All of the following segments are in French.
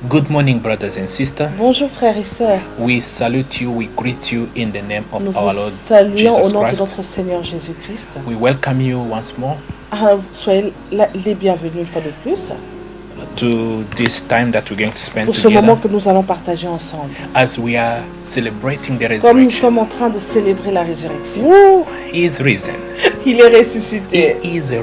Good morning, brothers and sisters. Bonjour frères et sœurs. We salute you, we greet you in the name of Nous our vous Lord saluons Jesus au nom de Christ. notre Seigneur Jésus-Christ. We welcome you once more Soyez les bienvenus une fois de plus to this time that we're going to spend pour ce moment together que nous allons partager ensemble. as we are celebrating the Comme nous resurrection. sommes en train de célébrer la résurrection. Woo! He is risen. Il est ressuscité. He is Il est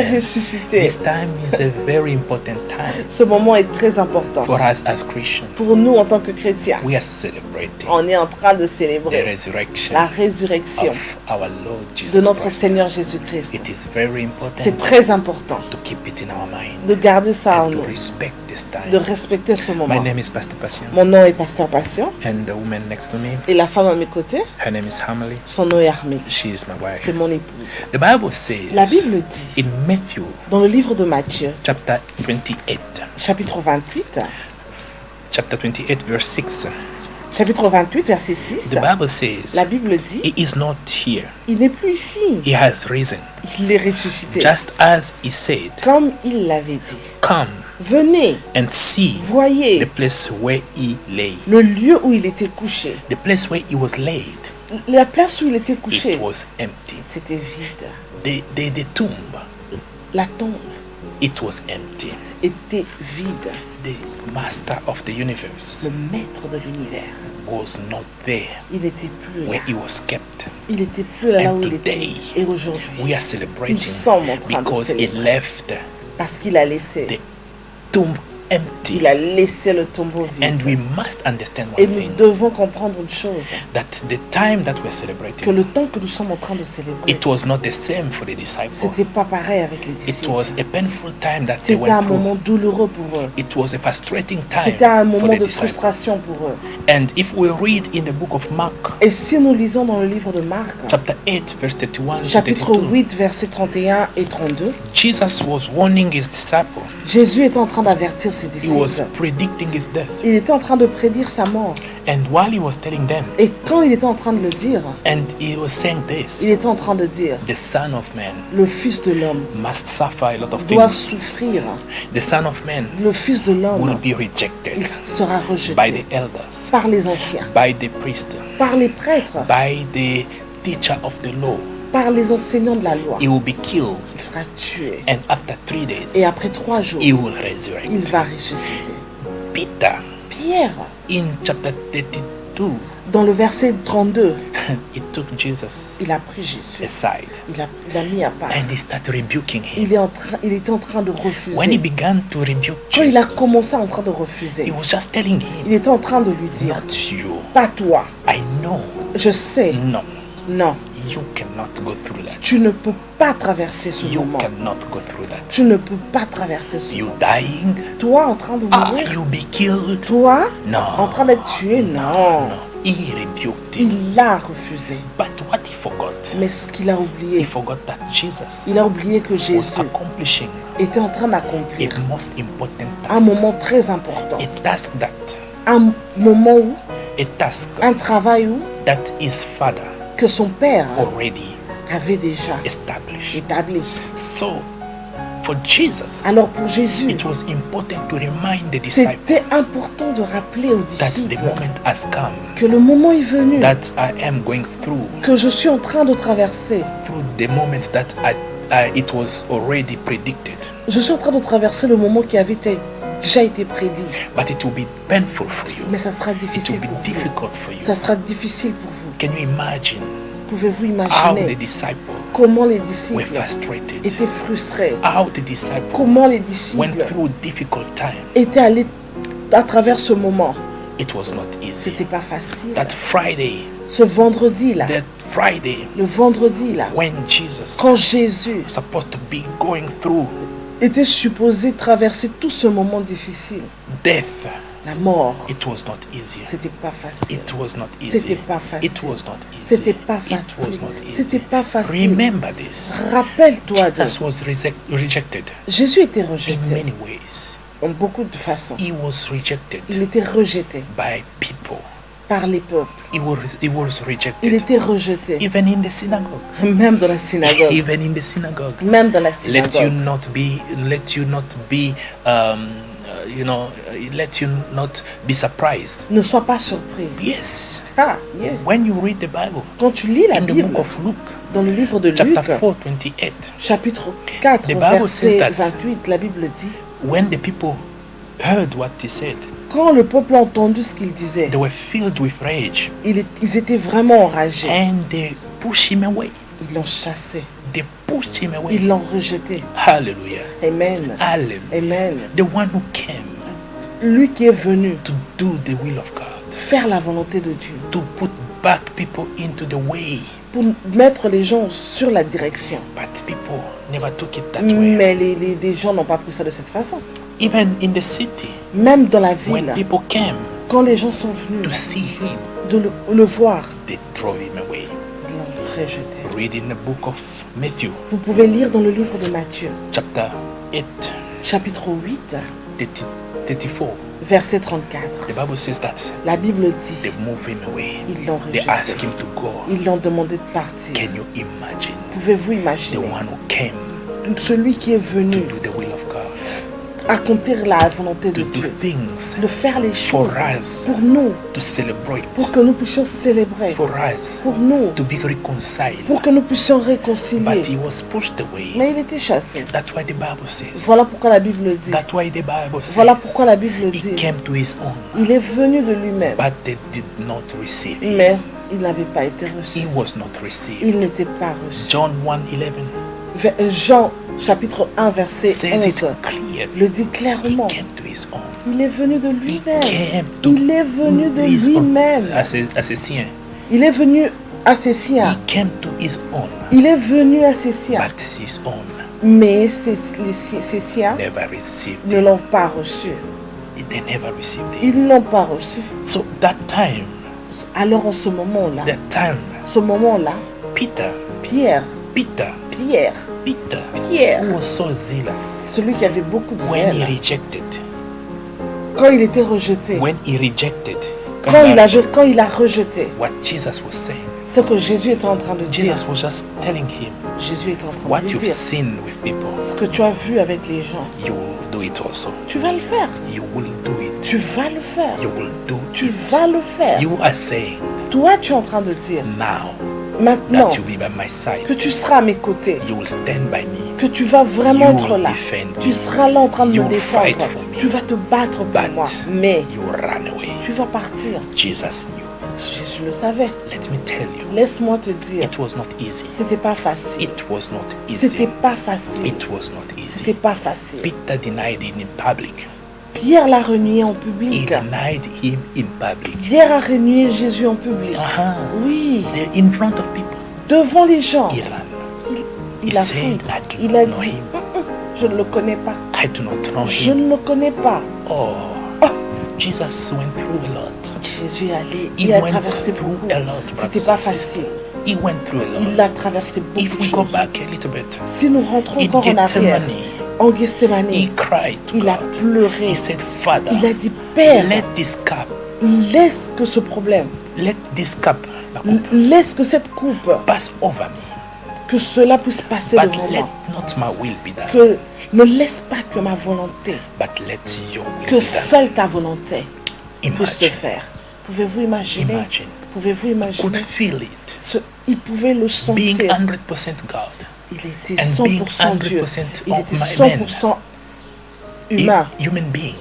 risen. ressuscité. This time is a very important time Ce moment est très important. for us as Christians. Pour nous en tant que chrétiens, We are celebrating on est en train de the célébrer resurrection la résurrection of our Lord de Jesus notre Christ. Seigneur Jésus-Christ. It is very important C'est très important to keep it in our mind de garder ça en and to nous, respect this de time. respecter ce My moment. name is Pastor Passion, Mon nom est Pasteur Patient and the woman next to me, et la femme à mes côtés, her name is Hamley. son nom est Armélie. She is my wife. C'est mon épouse. The Bible La says Bible dit in Matthew dans le livre de Matthieu, chapter 28, chapitre 28, verse 6, chapitre 28, verset 6, the Bible says, la Bible dit, He is not here, il n'est plus ici, He has risen. il est ressuscité. Just as He said, Comme il l'avait dit, come venez, and see voyez the place where He lay. le lieu où il était couché. The place where He was laid, La place où il était couché, it was empty. c'était vide. The tomb, La tombe it was empty. était vide. The master of the universe Le maître de l'univers, was not there il n'était plus là. where He was kept. Il n'était plus là And où il today, était. Et aujourd'hui, We are nous celebrating sommes en train de because He célébrer left parce qu'il a laissé, the tomb empty. il a laissé le tombeau And vide. we must understand Et one nous thing, devons comprendre une chose, that the time that we're que celebrating, le temps que nous sommes en train de célébrer, it was not the same for the disciples. c'était pas pareil avec les It disciples. was a painful time that they C'était un went through. moment douloureux pour eux. It was a frustrating time C'était un for moment the de disciples. frustration pour eux. And if we read in the book of Mark, Et si nous lisons dans le livre de Marc, chapter 8, verse 31 to chapitre 32, 8, versets 31 et 32, Jesus was warning His disciples. Jésus était en train d'avertir ses He was disciples. predicting His death. Il était en train de prédire sa mort. And while He was telling them, Et quand il était en train de le dire, and He was saying this, il était en train de dire, the Son of Man le Fils de l'homme must suffer a lot of doit things. souffrir. The Son of Man Le Fils de will l'homme, be rejected il sera by rejeté the elders, par les anciens, by the priest, par les prêtres, by the teacher of the law. par les enseignants de la loi. He will be killed, Il sera tué. and after 3 days, Et après 3 jours, He will il resurrect. va ressusciter. Peter, Pierre, in chapter 32, dans le verset 32, he took Jesus il a pris Jésus. aside Il a mis à part. and he started rebuking him. Il était en train de When he refuser. began to rebuke Quand il a Jesus, commencé en train de he refuser, was just telling il him, était en train de lui dire, not you. pas toi, I know. je sais, No, non, you cannot go through that. tu ne peux pas traverser ce You moment. cannot go through that. Tu ne peux pas traverser ce You moment. dying? Toi en train de mourir, You be killed? toi No. en train d'être tué, non. He rebuked him. Il l'a refusé. But what he forgot, Mais ce qu'il a he oublié, forgot that Jesus il a oublié que was Jésus accomplishing était en train d'accomplir a most important un task. moment très important. A task that, Un moment où, a task un travail où, that his father que son père already avait déjà established. établi. So, for Jesus, Alors pour Jésus, it was important to remind the disciples c'était important de rappeler aux that the disciples moment has come, que le moment est venu, that I am going through que je suis en train de traverser. the moment that it was already predicted. Je suis en train de traverser le moment qui avait déjà été prédit. But it will be painful for you. Mais ça sera It difficile will be pour vous. difficult for you. Ça sera difficile pour vous. Can you imagine Pouvez-vous how the imaginer disciples comment les were disciples frustrated? étaient frustrés? How the disciples Comment les went disciples through difficult time? étaient allés à travers ce moment? It was not easy. C'était pas facile. That Friday, Ce vendredi-là, le vendredi-là, when Jesus quand Jésus was supposed to be going through était supposé traverser tout ce moment difficile, death, la mort, it was not easy. c'était pas facile. It was not C'était easy. pas facile. It was not easy. C'était pas It was facile. not easy. C'était pas facile. Remember this. Rappelle-toi de Jesus was rejected Jésus était in rejeté many ways. en beaucoup de façons. He was rejected Il était rejeté by people. par les peuples. He was Il rejected était rejeté, even in the synagogue. même dans la synagogue. Even in the synagogue. Même dans la Let you synagogue. not be let you not be surprised. Ne sois pas surpris. Yes. Ah, yeah. When you read the Bible, Quand tu lis la in the Bible, book of Luke, dans le livre de chapter Luc, 4, 28, chapitre 4, The Bible says verset that 28, la Bible dit, when the people heard what he said, quand le peuple a entendu ce qu'il disait, they were filled with rage ils étaient vraiment enragés. and they pushed him away. Ils l'ont chassé. They pushed him away. Ils l'ont rejeté. Hallelujah. Amen. Hallelujah. Amen. The one who came Lui qui est venu to do the will of God, faire la volonté de Dieu, to put back people into the way, pour mettre les gens sur la direction. but people never took it that way. Mais les gens n'ont pas pris ça de cette façon. Even in the city, Même dans la when ville, people came quand les gens sont to venus see him, de le voir, they drove him away. ils l'ont rejeté. Read in the book of Matthew, Vous pouvez lire dans le livre de Matthieu, chapter 8, chapitre 8, 34. verset 34. The Bible says that La Bible dit, they moved him away. ils l'ont They asked rejeté. him to go. Ils l'ont demandé de partir. Can you imagine Pouvez-vous the imaginer one who came celui qui est to venu do the will of God, accomplir la volonté de to do Dieu, things de faire les for choses us, pour nous, to celebrate, pour que nous puissions célébrer, for us, pour nous, to be reconciled. pour que nous puissions But réconcilier. he was pushed away. Mais il était chassé. That's why the Bible says. Voilà pourquoi la Bible dit. That's why the Bible says. Voilà pourquoi la Bible He dit. came to his own, Il est venu de lui-même, but they did not receive him. mais il n'avait pas été reçu. He was not received. Il n'était pas reçu. John 1:11 Jean, chapitre 1, verset says it 11, clearly. le dit He clairement. came to his own. Il est venu de He lui-même. came to Il est venu de his own. lui-même. As a sien. Il est venu à ses He siens. came to his own, Il est venu à ses siens. but his own Mais ses siens never received ne him. l'ont pas reçu. They never received him. Ils ne l'ont pas reçu. So that time, Alors en ce moment-là, Peter, Pierre, who was so zealous celui qui avait beaucoup de when he zèle, rejected, quand il était rejeté, quand il a rejeté what Jesus was saying. ce que Jésus était en train de dire, Jesus was just telling him, Jésus était en train what de lui you've dire, seen with people, ce que tu as vu avec les gens, you will do it also. tu vas le faire. You will do it. Tu vas le faire. You will do Tu it. vas le faire. You are saying, Toi, tu es en train de dire, now maintenant that you'll be by my side, que tu seras à mes côtés, you will stand by me. que tu vas vraiment You être will là. defend Tu me. seras là en train de You me will fight défendre. for me. Tu vas te battre pour But moi. Mais you will run away. tu vas partir. Jesus knew. Jésus le savait. Let me tell you, Laisse-moi te dire, it was not easy. c'était pas facile. It was not easy. C'était pas facile. It was not C'était easy. pas facile. Peter denied him in public. Pierre l'a renié en He public. denied him in public. Pierre a renié Jésus en public. Oui, In front of people. devant les gens. He ran. Il He a said, fui. I do Il not a know dit, him. je ne le connais pas. I do not know Je him. ne le connais pas. Oh, Jesus went through a lot. Jésus est allé, He il a went traversé through beaucoup. a lot, C'était brothers pas and facile. sisters. He went through a Il lot. a traversé beaucoup If de we go choses. back a little bit, Si nous rentrons in encore en arrière, Gethsemane, en he Gethsemane, cried to il a God. pleuré. He said, Father, Il a dit, Père, let this cup, laisse que ce problème, let this cup laisse que cette coupe, pass over me. que cela puisse passer But devant let moi. not my will be done, Que ne laisse pas que ma volonté, but let your will que be done. seule ta volonté puisse se Imagine, faire. Pouvez-vous imaginer? imagine, Pouvez-vous could imaginer? feel it, Il pouvait le being sentir. 100% God. Il était and being 100% Dieu. 100% Il était of my 100% humain. Human being.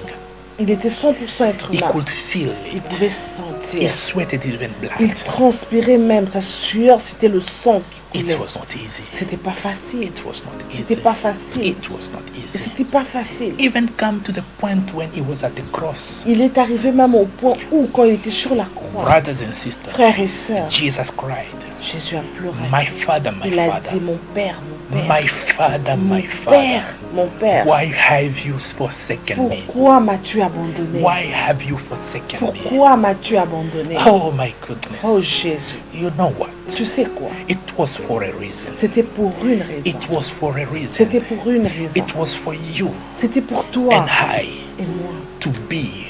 Il était 100% être He humain. could feel Il it. pouvait He sentir. sweated even Il blood. transpirait même. Sa sueur, c'était le sang qui It coulait. was not easy. C'était pas facile. It was not C'était easy. pas facile. It was not easy. C'était pas facile. Even come to the point when he was at the cross. Il est arrivé même au point où, quand il était sur la croix, Brothers and sisters, frères et sœurs, Jesus cried, Jésus a pleuré. my father, my Il a father, dit, mon Père, my father, mon my Père, father. mon Père, Why have you forsaken me? pourquoi m'as-tu abandonné? Why have you forsaken me? Pourquoi m'as-tu abandonné? Oh my goodness. Oh Jésus, You know what? tu sais quoi? It was for a reason. C'était pour une raison. It was for a reason. C'était pour une raison. It was for you C'était pour toi and I et moi to be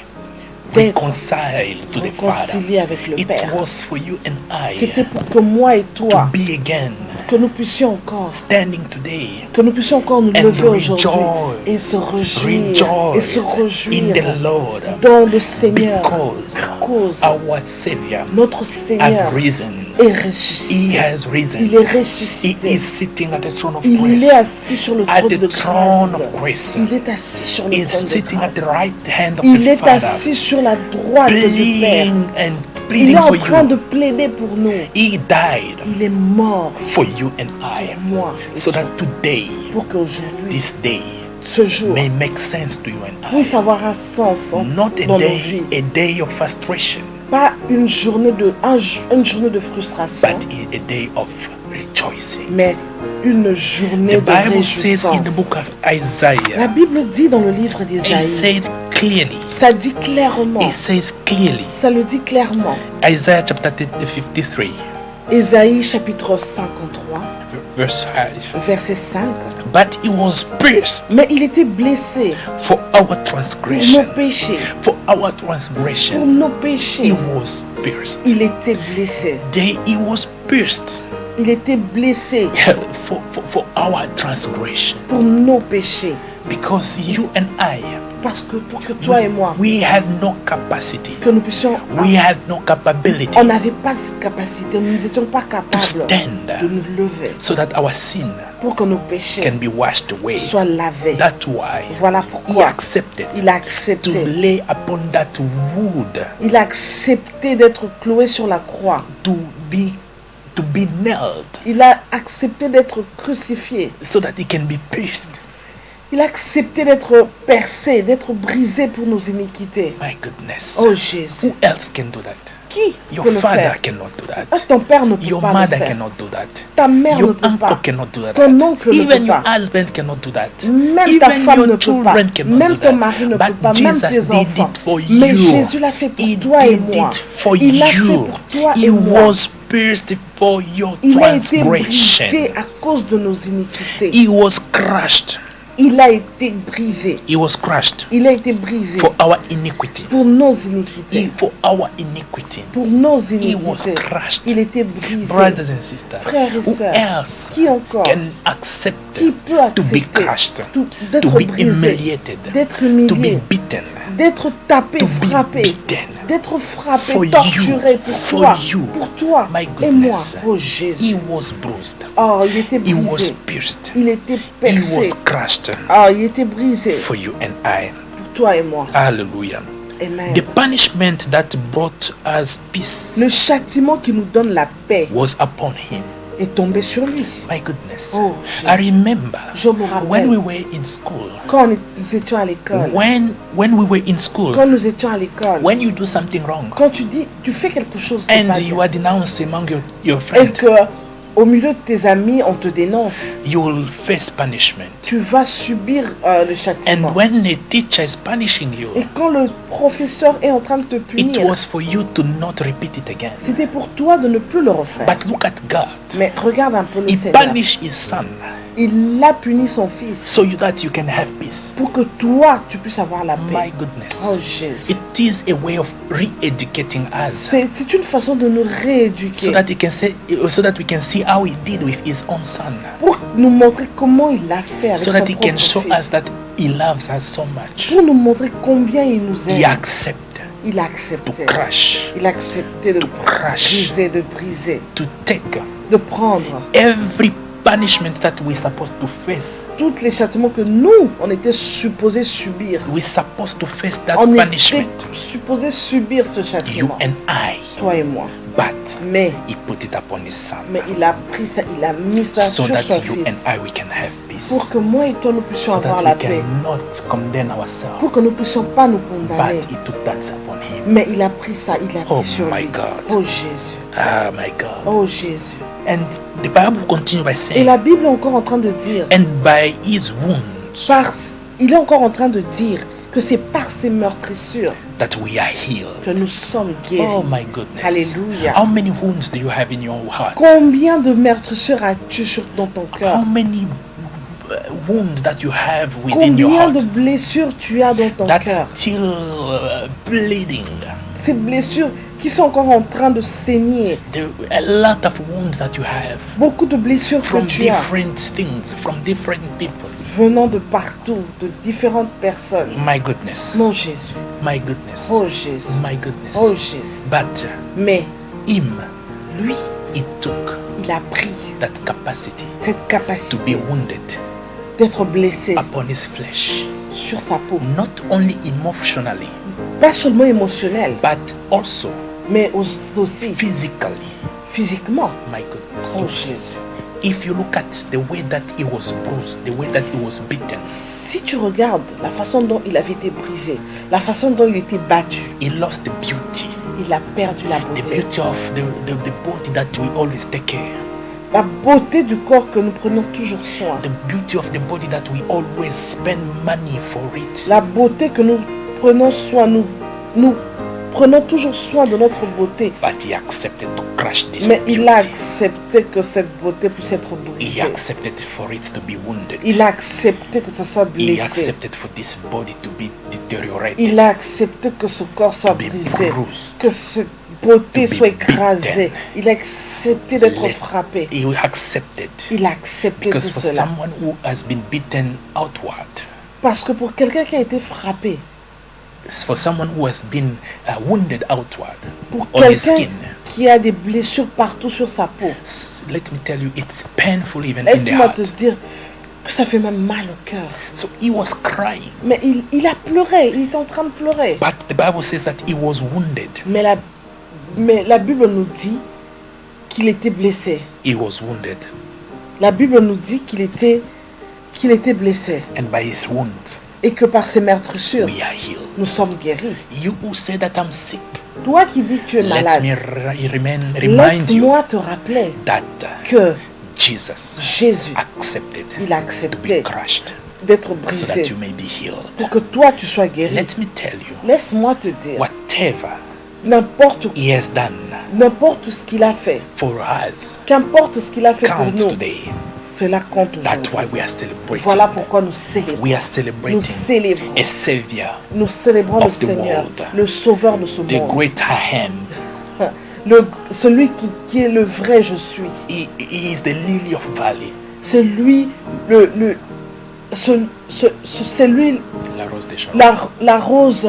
d'être reconciled to the Father. réconciliés avec le It Père. was for you and I C'était pour que moi et to toi be again Que nous puissions encore, standing today, que nous puissions encore nous and lever aujourd'hui rejoice, et se réjouir, et se in the réjouir Lord, dans le Seigneur, because cause our Savior notre has Seigneur risen. est He ressuscité. has risen. Il est He ressuscité. is sitting at the throne of Il est grace. assis sur le At trône the de throne grâce. of grace. Il est assis sur le He is trône de sitting at the grâce. right hand of Il the est Father, assis sur la droite du Père. pleading and Il pleading est en for train de you. plaider pour nous. He died Il est mort for you and I, pour moi. so that today, Pour qu'aujourd'hui, this day, ce jour, may make sense to you and puisse I. avoir un sens Not a dans nos day, vies. a day of frustration, Pas une journée de frustration, but a day of rejoicing. mais une journée The de Bible says in the réjouissance. book of La Isaiah, Bible dit dans le livre it d'Ésaïe, says clearly, ça dit clairement, it says clearly, ça le dit clairement. Isaiah chapter 53, Ésaïe chapitre 53, verse 5. verset 5. But he was pierced Mais il était blessé for our pour nos transgression, péchés. for our Pour transgression. nos He péchés, was pierced. il était blessé. He was pierced Il était blessé for our transgression. pour nos péchés. Because you and I, Parce que pour que toi et moi, we had no capacity. que nous puissions, We had no capability on n'avait pas cette capacité, nous n'étions pas to capables stand de nous lever so that our sin pour que nos péchés can be washed away. soient lavés. That's why Voilà he pourquoi accepted il a to accepté. lay upon that wood, Il a accepté d'être cloué sur la croix. to be nailed, Il a accepté d'être crucifié. so that he can be pierced. Il a accepté d'être percé, d'être brisé pour nos iniquités. My goodness. Oh Jésus, Who else can do that? qui Your peut le father faire? cannot do Ah, that. ton père ne peut Your pas le mother faire. cannot do that. Ta mère ne Your peut uncle pas. cannot do that. Ton oncle ne Even peut your pas. husband cannot do that. Même ta Even femme your ne peut pas. children cannot Même do ton that. mari ne peut But pas. Même Jesus tes did enfants. it for Mais you. Jésus l'a fait pour He toi et did moi. it for Il l'a fait you. pour toi He et moi. was pierced for your Il a été transgression. brisé à cause de nos iniquités. He was crushed. Il a été brisé. He was crushed Il a été brisé for our iniquity. pour nos iniquités. For our iniquity. Pour nos He was iniquités. crushed. Il était brisé. Brothers and sisters, Frères et who sœurs, else qui encore can accept qui peut to be accepter crushed, to d'être be brisé, humiliated, d'être to be humilié, beaten, d'être tapé, to be frappé, beaten d'être frappé, for you, torturé for pour toi My et moi. goodness. Oh He Jésus. was bruised. Oh, il était He was brisé. pierced. Il était He was percé. crushed Oh, il était brisé for you and I. pour toi et moi. Hallelujah. Amen. The punishment that brought us peace Le châtiment qui nous donne la paix was upon him. est tombé sur lui. My goodness. Oh, I remember Je me rappelle. when we were in school. Quand nous étions à l'école, When we were in school, quand nous étions à l'école, when you do something wrong quand tu fais quelque chose de and pas you bien, are denounced among your et friends, que au milieu de tes amis on te dénonce, you will face punishment. tu vas subir le And châtiment. when a teacher is punishing you, Et quand le professeur est en train de te it punir, was for you to not repeat it again. c'était pour toi de ne plus le refaire. But look at God. Mais regarde un peu le He Seigneur. punished his son Il a puni son fils so that you can have peace. pour que toi tu puisses avoir la My paix. goodness. Oh Jésus. It is a way of re-educating us C'est une façon de nous rééduquer. so that we can see how he did with his own son. Pour nous montrer comment il l'a fait avec So son that he can propre show fils. us that he loves us so much. Pour nous montrer combien il nous He aime. accepted Il a to accepté. crush, Il a accepté de crush. briser, to take de prendre every punishment that we're supposed to face. tous les châtiments que nous, on était supposés subir. We're supposed to face that On était punishment. supposés subir ce You châtiment, and I. toi et moi. But Mais he put it upon his son. il a pris ça, il a mis ça So sur that son you and fils. I we can have peace. Pour que moi et toi, nous puissions So avoir that la we paix. cannot condemn ourselves. Pour que nous ne puissions pas nous condamner. But he took that upon him. Mais il a pris ça, il a Oh pris sur my lui. God. Oh Jésus. Ah, my God. Oh Jésus. And the Bible continues by Et saying, la Bible est encore en train de dire, and by his wounds il est encore en train de dire que c'est par ses meurtrissures that we are healed. que nous sommes guéris. Oh my goodness. Alléluia. How many wounds do you have in your heart? Combien de meurtrissures as-tu dans ton cœur? How many wounds that you have within your Combien heart de blessures tu as dans ton cœur? that's still bleeding? Ces blessures qui sont encore en train de saigner. A lot of wounds that you have Beaucoup de blessures que from tu as different things, from different people. venant de partout, de différentes personnes. My goodness, Mon Jésus, my goodness, oh Jésus, my goodness. oh Jésus. But Mais him, lui, he took il a pris that capacity cette to be capacité wounded d'être blessé upon his flesh, sur sa peau. not only emotionally, Pas seulement émotionnel, but also mais aussi physically. physiquement. My goodness. Oh Jésus. If you look at the way that he was bruised, the way that he was beaten, Si tu regardes la façon dont il avait été brisé, la façon dont il était battu, he lost the beauty. il a perdu la The beauté. beauty of the body that we always take care. La beauté du corps que nous prenons toujours soin. The beauty of the body that we always spend money for it. La beauté que nous prenons soin, nous prenons toujours soin de notre beauté. But he accepted to crush this Mais il a beauty. accepté que cette beauté puisse être He brisée. accepted for it to be wounded. Il a accepté que ça soit He blessé. accepted for this body to be deteriorated. Il a accepté que ce corps soit To be brisé. bruised. Que cette beauté To be soit écrasée. beaten. Il a accepté d'être Let- frappé. He accepted. Il a accepté tout Because for cela. someone who has been beaten outward, Parce que pour quelqu'un qui a été frappé, for someone who has been wounded outward pour on his quelqu'un skin, qui a des blessures partout sur sa peau, let me tell you, it's painful even in the laisse-moi te heart. dire que ça fait même mal au cœur. So he was crying, Mais il a pleuré, il est en train de pleurer. but the Bible says that he was wounded. Mais la Bible nous dit qu'il était blessé. He was wounded, La Bible nous dit qu'il était blessé. and by his wound, Et que par ses meurtrissures, we are healed. nous sommes guéris. You who say that I'm sick, Toi qui dis que tu es let malade, me remind you laisse-moi te rappeler that que Jesus Jésus, accepted il a to be accepté crushed d'être so brisé that you may be healed. pour que toi tu sois guéri. Let me tell you, Laisse-moi te dire, whatever n'importe he has done ce qu'il a fait, for us qu'importe ce qu'il a fait pour counts nous, today. cela compte That's aujourd'hui. why we are celebrating. Voilà pourquoi nous célébrons. We are Nous celebrating célébrons. a Savior, Nous célébrons le of the Seigneur, world. le Sauveur de ce the monde, great I am. celui qui est le vrai je suis, He is the lily of valley, c'est lui c'est lui la rose de Sharon. la rose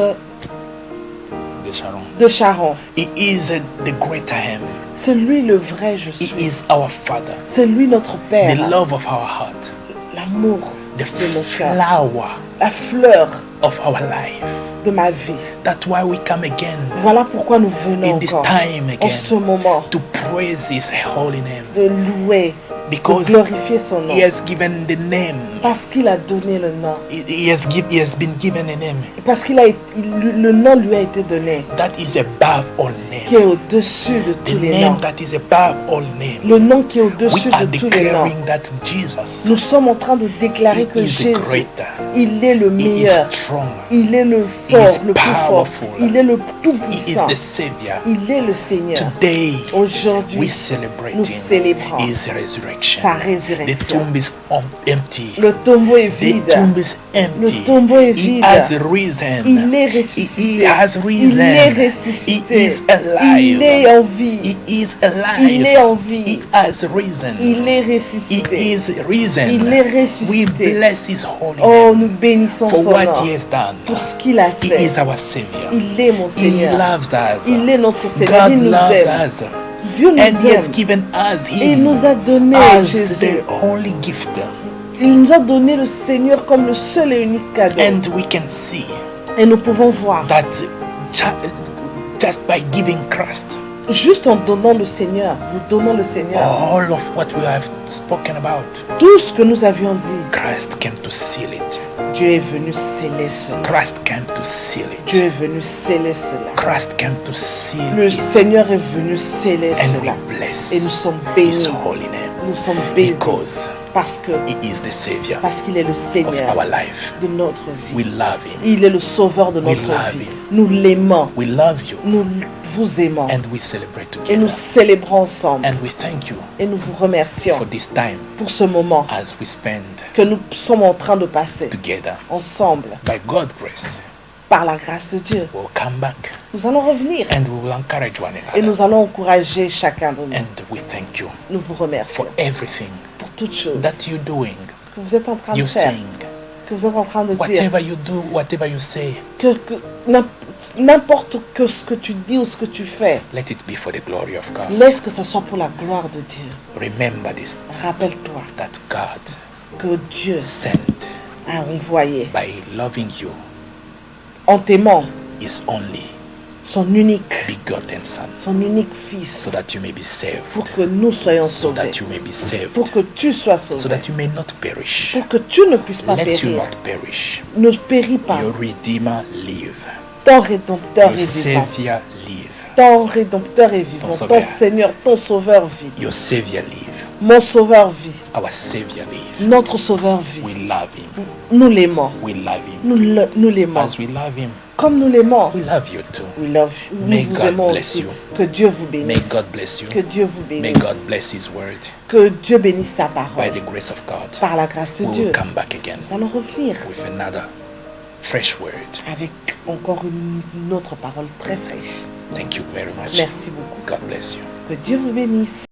De Sharon. de Sharon, He is the great I am. c'est lui le vrai je He suis, is our Father, c'est lui notre the Père, love of our heart, l'amour the de mon cœur, flower la fleur of our life. de ma vie. That's why we come again Voilà pourquoi nous venons in this encore time en again ce moment to praise His holy name, de louer, de because glorifier son nom, He has given the name. parce qu'il a donné le nom, He has been given a name parce le nom lui a été donné, that is above all qui est names. au-dessus de The tous les name noms. that is above all names. Le nom qui est We au-dessus are de tous les noms. declaring that Jesus, Nous sommes en train de déclarer que He is Jésus, greater. il est le He is meilleur. strong. Il est le He fort, is le plus fort. powerful. Il est le He is tout-puissant. the Savior. Il est le Seigneur. Today, we Aujourd'hui, celebrate nous célébrons His resurrection. sa The résurrection. tomb is empty. Le tombeau est The vide. tomb is empty. Le tombeau est He vide. has risen. Il est He ressuscité. has Il est risen. ressuscité. He is alive. Il est en vie. He is alive. Il est en vie. He has risen. Il est He ressuscité. is risen. Il est We ressuscité. bless His holy Oh, name nous bénissons for son what nom He has done. pour ce qu'il a He fait. is our Savior. Il est mon He Seigneur. loves us. Il est notre Seigneur. God Il nous loves aime. us. Dieu nous And He has aime. given us Et il Him nous a donné as Jésus. the holy gift. Il nous a donné le Seigneur comme le seul et unique cadeau. And we can see Et nous pouvons voir, that just by giving Christ, juste en donnant le Seigneur, nous donnons le Seigneur. all of what we have spoken about, Tout ce que nous avions dit, Christ came to seal it. Dieu est venu sceller cela. Christ came to seal Dieu it. est venu sceller cela. Christ came to seal Le it. Seigneur est venu sceller And cela. we bless Et nous sommes His bénis. holy name Nous sommes bénis because parce He is the Savior qu'il est le of Seigneur our life. de notre We vie. love Him. Il est le sauveur de notre love vie. him. Nous l'aimons. We love you. Nous vous aimons. And we celebrate Et nous together. célébrons ensemble. And we thank you Et nous vous remercions for this time pour ce moment as we spend que nous sommes en train de passer together. ensemble. By God's grace, Par la grâce de Dieu, we'll come back nous allons revenir and we will encourage one et another. nous allons encourager chacun de nous. And we thank you Nous vous remercions for everything pour toutes choses that you're doing, que vous êtes en train de you're faire, saying. que vous êtes en train de dire, Whatever you do, whatever you say, que n'importe que ce que tu dis ou ce que tu fais, let it be for the glory of God. laisse que ce soit pour la gloire de Dieu. Remember this, Rappelle-toi that God que Dieu sent a envoyé by loving you en t'aimant His only son unique Son, son unique fils so that you may be saved, pour que nous soyons so sauvés, that you may be saved, pour que tu sois so sauvé, that you may not perish. pour que tu ne puisses pas Let you périr. not perish. Ne péris pas. Your Redeemer live. Ton Rédempteur Your est vivant. Savior live. Ton Rédempteur est vivant. Ton Ton Sauveur. Seigneur, ton Sauveur vit. Your Savior live. Mon Sauveur vit. Our Savior live. Notre Sauveur We vit. love Him. Nous l'aimons. We love Him. Nous l'aimons. As we love Him, Comme nous l'aimons. we love you too. We love you. May Nous vous God aimons bless aussi. you. Que Dieu vous May bénisse. God bless you. Que Dieu vous May bénisse. God bless His word. Que Dieu bénisse sa By parole. the grace of God, Par la grâce de we Dieu. will come back again Nous allons revenir with another fresh word. avec encore une autre parole très fraîche. Thank you very much. Merci beaucoup. God bless you. Que Dieu vous bénisse.